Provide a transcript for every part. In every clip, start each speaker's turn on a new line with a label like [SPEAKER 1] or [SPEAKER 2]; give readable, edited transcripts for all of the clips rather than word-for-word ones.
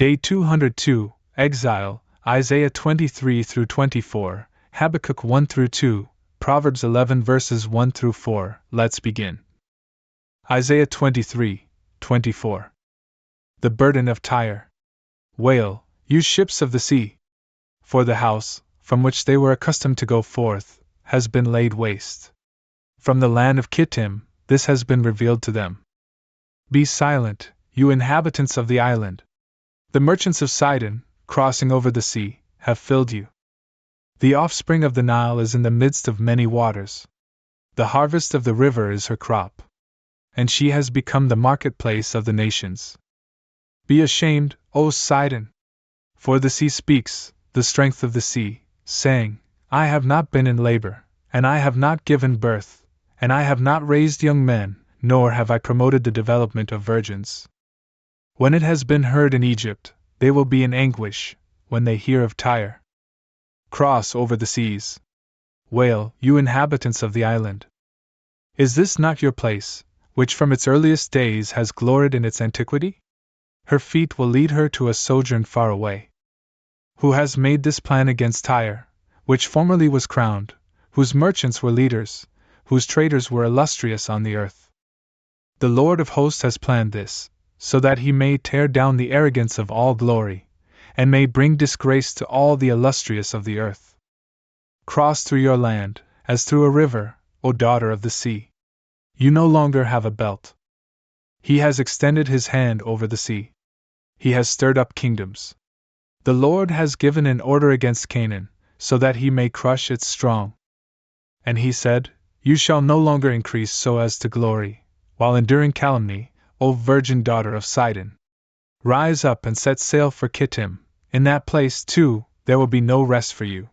[SPEAKER 1] Day 202, Exile, Isaiah 23 through 24, Habakkuk 1 through 2, Proverbs 11 verses 1 through 4. Let's begin. Isaiah 23, 24. The burden of Tyre. Wail, you ships of the sea! For the house, from which they were accustomed to go forth, has been laid waste. From the land of Kittim, this has been revealed to them. Be silent, you inhabitants of the island. The merchants of Sidon, crossing over the sea, have filled you. The offspring of the Nile is in the midst of many waters. The harvest of the river is her crop. And she has become the marketplace of the nations. Be ashamed, O Sidon! For the sea speaks, the strength of the sea, saying, I have not been in labor, and I have not given birth, and I have not raised young men, nor have I promoted the development of virgins. When it has been heard in Egypt, they will be in anguish, when they hear of Tyre. Cross over the seas. Wail, you inhabitants of the island. Is this not your place, which from its earliest days has gloried in its antiquity? Her feet will lead her to a sojourn far away. Who has made this plan against Tyre, which formerly was crowned, whose merchants were leaders, whose traders were illustrious on the earth? The Lord of hosts has planned this, so that he may tear down the arrogance of all glory, and may bring disgrace to all the illustrious of the earth. Cross through your land, as through a river, O daughter of the sea. You no longer have a belt. He has extended his hand over the sea. He has stirred up kingdoms. The Lord has given an order against Canaan, so that he may crush its strong. And he said, You shall no longer increase so as to glory, while enduring calumny, O virgin daughter of Sidon. Rise up and set sail for Kittim, in that place, too, there will be no rest for you.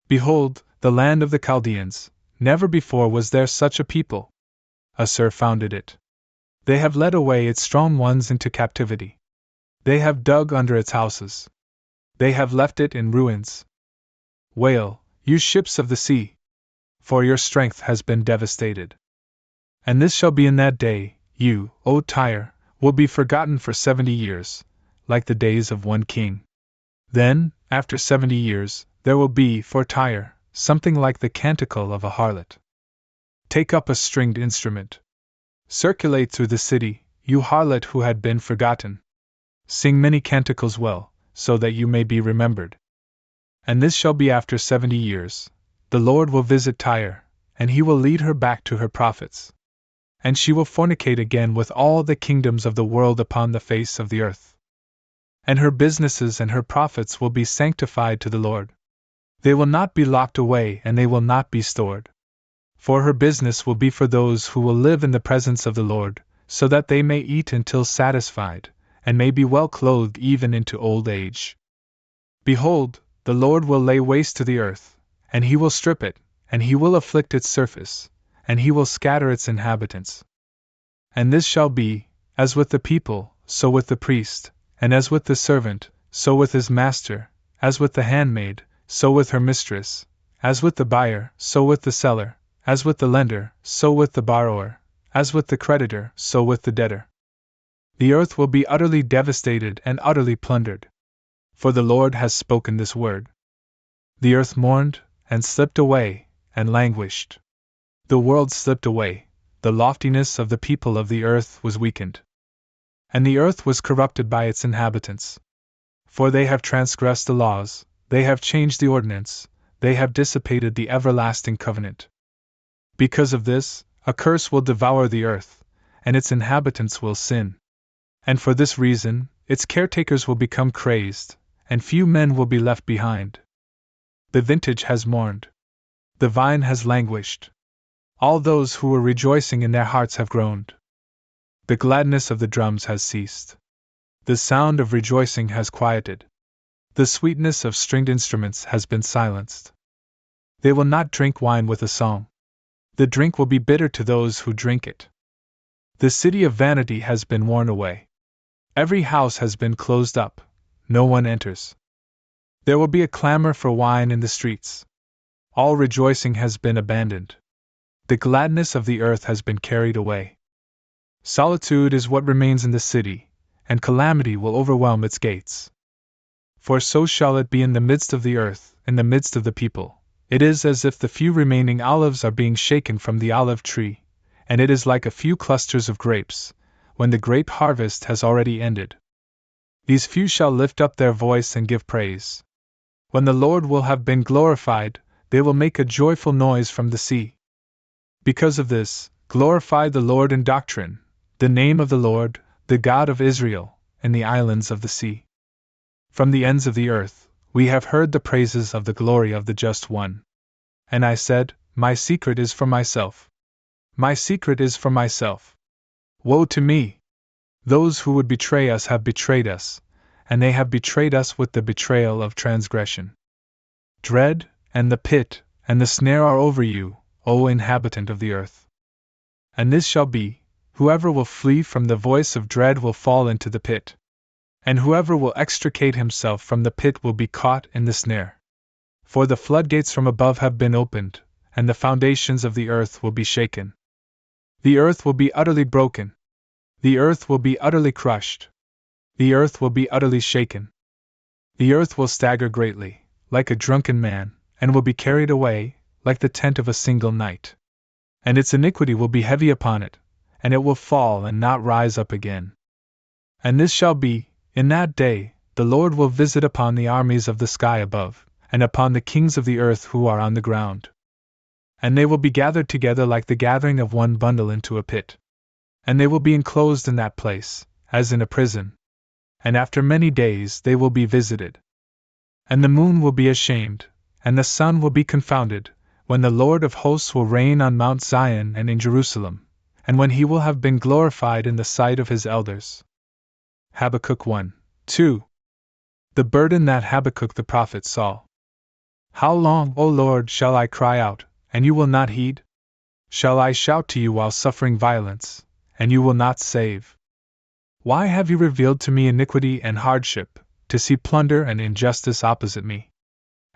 [SPEAKER 1] Behold, the land of the Chaldeans, never before was there such a people. Assur founded it. They have led away its strong ones into captivity. They have dug under its houses. They have left it in ruins. Wail, you ships of the sea! For your strength has been devastated. And this shall be in that day, you, O Tyre, will be forgotten for 70 years, like the days of one king. Then, after 70 years, there will be, for Tyre, something like the canticle of a harlot. Take up a stringed instrument. Circulate through the city, you harlot who had been forgotten. Sing many canticles well, so that you may be remembered. And this shall be after 70 years. The Lord will visit Tyre, and he will lead her back to her prophets. And she will fornicate again with all the kingdoms of the world upon the face of the earth. And her businesses and her profits will be sanctified to the Lord. They will not be locked away and they will not be stored. For her business will be for those who will live in the presence of the Lord, so that they may eat until satisfied, and may be well clothed even into old age. Behold, the Lord will lay waste to the earth, and he will strip it, and he will afflict its surface, and he will scatter its inhabitants. And this shall be, as with the people, so with the priest, and as with the servant, so with his master, as with the handmaid, so with her mistress, as with the buyer, so with the seller, as with the lender, so with the borrower, as with the creditor, so with the debtor. The earth will be utterly devastated and utterly plundered. For the Lord has spoken this word. The earth mourned, and slipped away, and languished. The world slipped away, the loftiness of the people of the earth was weakened. And the earth was corrupted by its inhabitants. For they have transgressed the laws, they have changed the ordinance, they have dissipated the everlasting covenant. Because of this, a curse will devour the earth, and its inhabitants will sin. And for this reason, its caretakers will become crazed, and few men will be left behind. The vintage has mourned. The vine has languished. All those who were rejoicing in their hearts have groaned. The gladness of the drums has ceased. The sound of rejoicing has quieted. The sweetness of stringed instruments has been silenced. They will not drink wine with a song. The drink will be bitter to those who drink it. The city of vanity has been worn away. Every house has been closed up, no one enters. There will be a clamor for wine in the streets. All rejoicing has been abandoned. The gladness of the earth has been carried away. Solitude is what remains in the city, and calamity will overwhelm its gates. For so shall it be in the midst of the earth, in the midst of the people. It is as if the few remaining olives are being shaken from the olive tree, and it is like a few clusters of grapes, when the grape harvest has already ended. These few shall lift up their voice and give praise. When the Lord will have been glorified, they will make a joyful noise from the sea. Because of this, glorify the Lord in doctrine, the name of the Lord, the God of Israel, in the islands of the sea. From the ends of the earth, we have heard the praises of the glory of the Just One. And I said, My secret is for myself. My secret is for myself. Woe to me! Those who would betray us have betrayed us, and they have betrayed us with the betrayal of transgression. Dread, and the pit, and the snare are over you, O inhabitant of the earth. And this shall be, whoever will flee from the voice of dread will fall into the pit. And whoever will extricate himself from the pit will be caught in the snare. For the floodgates from above have been opened, and the foundations of the earth will be shaken. The earth will be utterly broken. The earth will be utterly crushed. The earth will be utterly shaken. The earth will stagger greatly, like a drunken man, and will be carried away, like the tent of a single night. And its iniquity will be heavy upon it, and it will fall and not rise up again. And this shall be, in that day, the Lord will visit upon the armies of the sky above, and upon the kings of the earth who are on the ground. And they will be gathered together like the gathering of one bundle into a pit. And they will be enclosed in that place, as in a prison. And after many days they will be visited. And the moon will be ashamed, and the sun will be confounded, when the Lord of hosts will reign on Mount Zion and in Jerusalem, and when he will have been glorified in the sight of his elders. Habakkuk 1:2. The burden that Habakkuk the prophet saw. How long, O Lord, shall I cry out, and you will not heed? Shall I shout to you while suffering violence, and you will not save? Why have you revealed to me iniquity and hardship, to see plunder and injustice opposite me?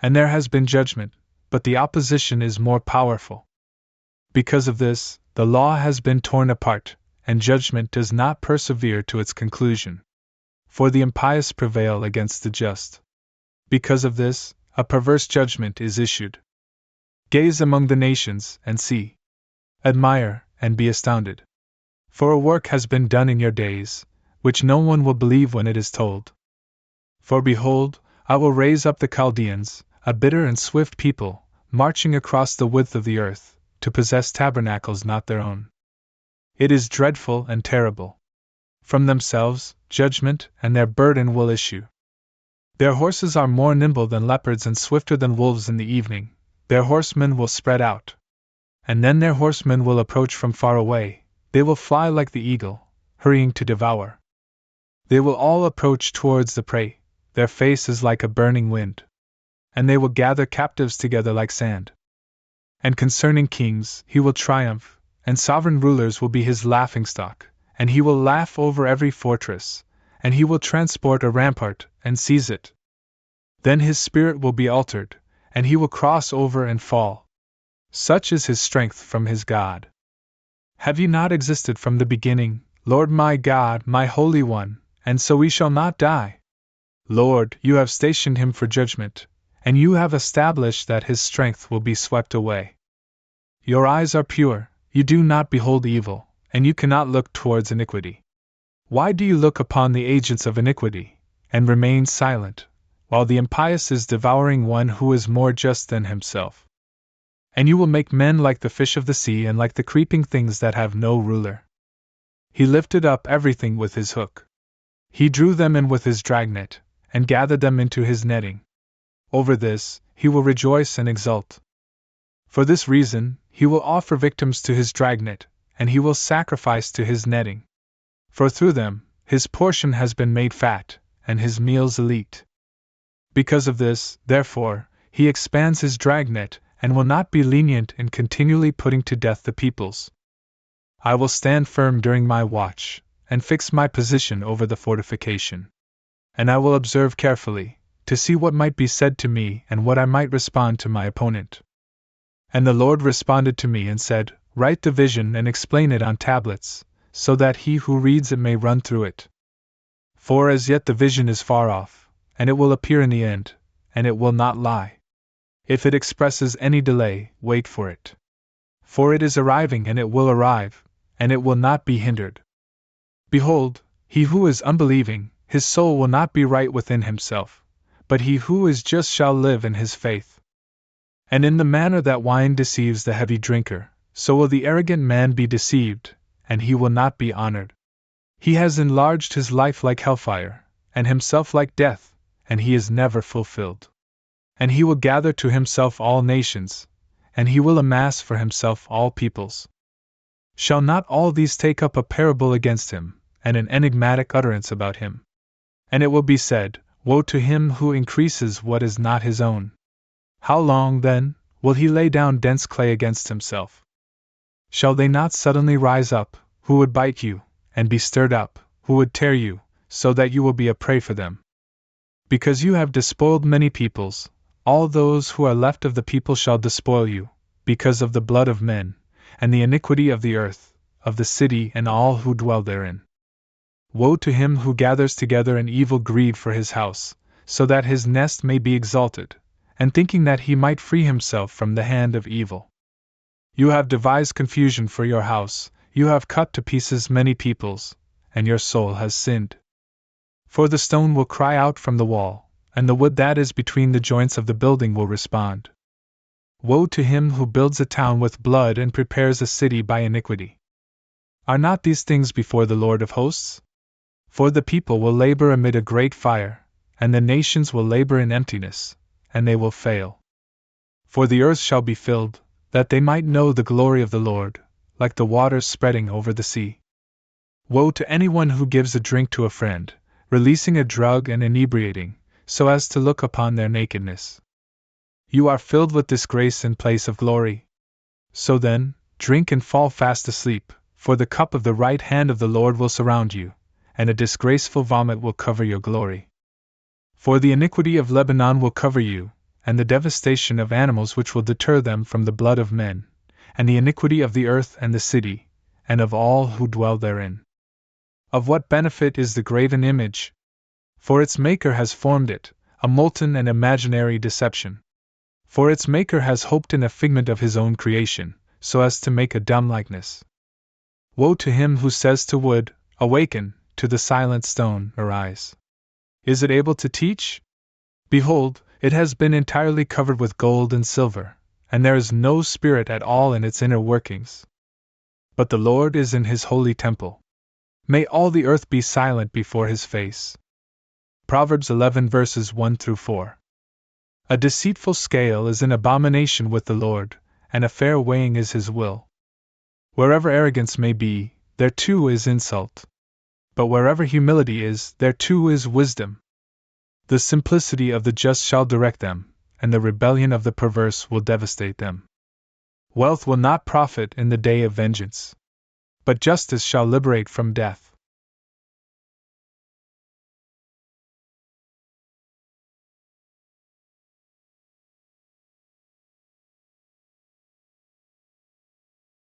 [SPEAKER 1] And there has been judgment, but the opposition is more powerful. Because of this, the law has been torn apart, and judgment does not persevere to its conclusion. For the impious prevail against the just. Because of this, a perverse judgment is issued. Gaze among the nations, and see. Admire, and be astounded. For a work has been done in your days, which no one will believe when it is told. For behold, I will raise up the Chaldeans, a bitter and swift people, marching across the width of the earth, to possess tabernacles not their own. It is dreadful and terrible. From themselves, judgment and their burden will issue. Their horses are more nimble than leopards and swifter than wolves in the evening. Their horsemen will spread out. And then their horsemen will approach from far away. They will fly like the eagle, hurrying to devour. They will all approach towards the prey. Their face is like a burning wind. And they will gather captives together like sand. And concerning kings, he will triumph, and sovereign rulers will be his laughingstock, and he will laugh over every fortress, and he will transport a rampart, and seize it. Then his spirit will be altered, and he will cross over and fall. Such is his strength from his God. Have you not existed from the beginning, Lord my God, my Holy One, and so we shall not die? Lord, you have stationed him for judgment, and you have established that his strength will be swept away. Your eyes are pure, you do not behold evil, and you cannot look towards iniquity. Why do you look upon the agents of iniquity, and remain silent, while the impious is devouring one who is more just than himself? And you will make men like the fish of the sea and like the creeping things that have no ruler. He lifted up everything with his hook. He drew them in with his dragnet, and gathered them into his netting. Over this, he will rejoice and exult. For this reason, he will offer victims to his dragnet, and he will sacrifice to his netting. For through them, his portion has been made fat, and his meals elite. Because of this, therefore, he expands his dragnet, and will not be lenient in continually putting to death the peoples. I will stand firm during my watch, and fix my position over the fortification. And I will observe carefully, to see what might be said to me and what I might respond to my opponent. And the Lord responded to me and said, Write the vision and explain it on tablets, so that he who reads it may run through it. For as yet the vision is far off, and it will appear in the end, and it will not lie. If it expresses any delay, wait for it. For it is arriving, and it will arrive, and it will not be hindered. Behold, he who is unbelieving, his soul will not be right within himself, but he who is just shall live in his faith. And in the manner that wine deceives the heavy drinker, so will the arrogant man be deceived, and he will not be honored. He has enlarged his life like hellfire, and himself like death, and he is never fulfilled. And he will gather to himself all nations, and he will amass for himself all peoples. Shall not all these take up a parable against him, and an enigmatic utterance about him? And it will be said, Woe to him who increases what is not his own. How long, then, will he lay down dense clay against himself? Shall they not suddenly rise up, who would bite you, and be stirred up, who would tear you, so that you will be a prey for them? Because you have despoiled many peoples, all those who are left of the people shall despoil you, because of the blood of men, and the iniquity of the earth, of the city and all who dwell therein. Woe to him who gathers together an evil greed for his house, so that his nest may be exalted, and thinking that he might free himself from the hand of evil. You have devised confusion for your house, you have cut to pieces many peoples, and your soul has sinned. For the stone will cry out from the wall, and the wood that is between the joints of the building will respond. Woe to him who builds a town with blood and prepares a city by iniquity. Are not these things before the Lord of hosts? For the people will labor amid a great fire, and the nations will labor in emptiness, and they will fail. For the earth shall be filled, that they might know the glory of the Lord, like the waters spreading over the sea. Woe to anyone who gives a drink to a friend, releasing a drug and inebriating, so as to look upon their nakedness. You are filled with disgrace in place of glory. So then, drink and fall fast asleep, for the cup of the right hand of the Lord will surround you, and a disgraceful vomit will cover your glory. For the iniquity of Lebanon will cover you, and the devastation of animals which will deter them from the blood of men, and the iniquity of the earth and the city, and of all who dwell therein. Of what benefit is the graven image? For its maker has formed it, a molten and imaginary deception. For its maker has hoped in a figment of his own creation, so as to make a dumb likeness. Woe to him who says to wood, Awaken, to the silent stone, Arise. Is it able to teach? Behold, it has been entirely covered with gold and silver, and there is no spirit at all in its inner workings. But the Lord is in his holy temple. May all the earth be silent before his face. Proverbs 11 verses 1 through 4. A deceitful scale is an abomination with the Lord, and a fair weighing is his will. Wherever arrogance may be, there too is insult. But wherever humility is, there too is wisdom. The simplicity of the just shall direct them, and the rebellion of the perverse will devastate them. Wealth will not profit in the day of vengeance, but justice shall liberate from death.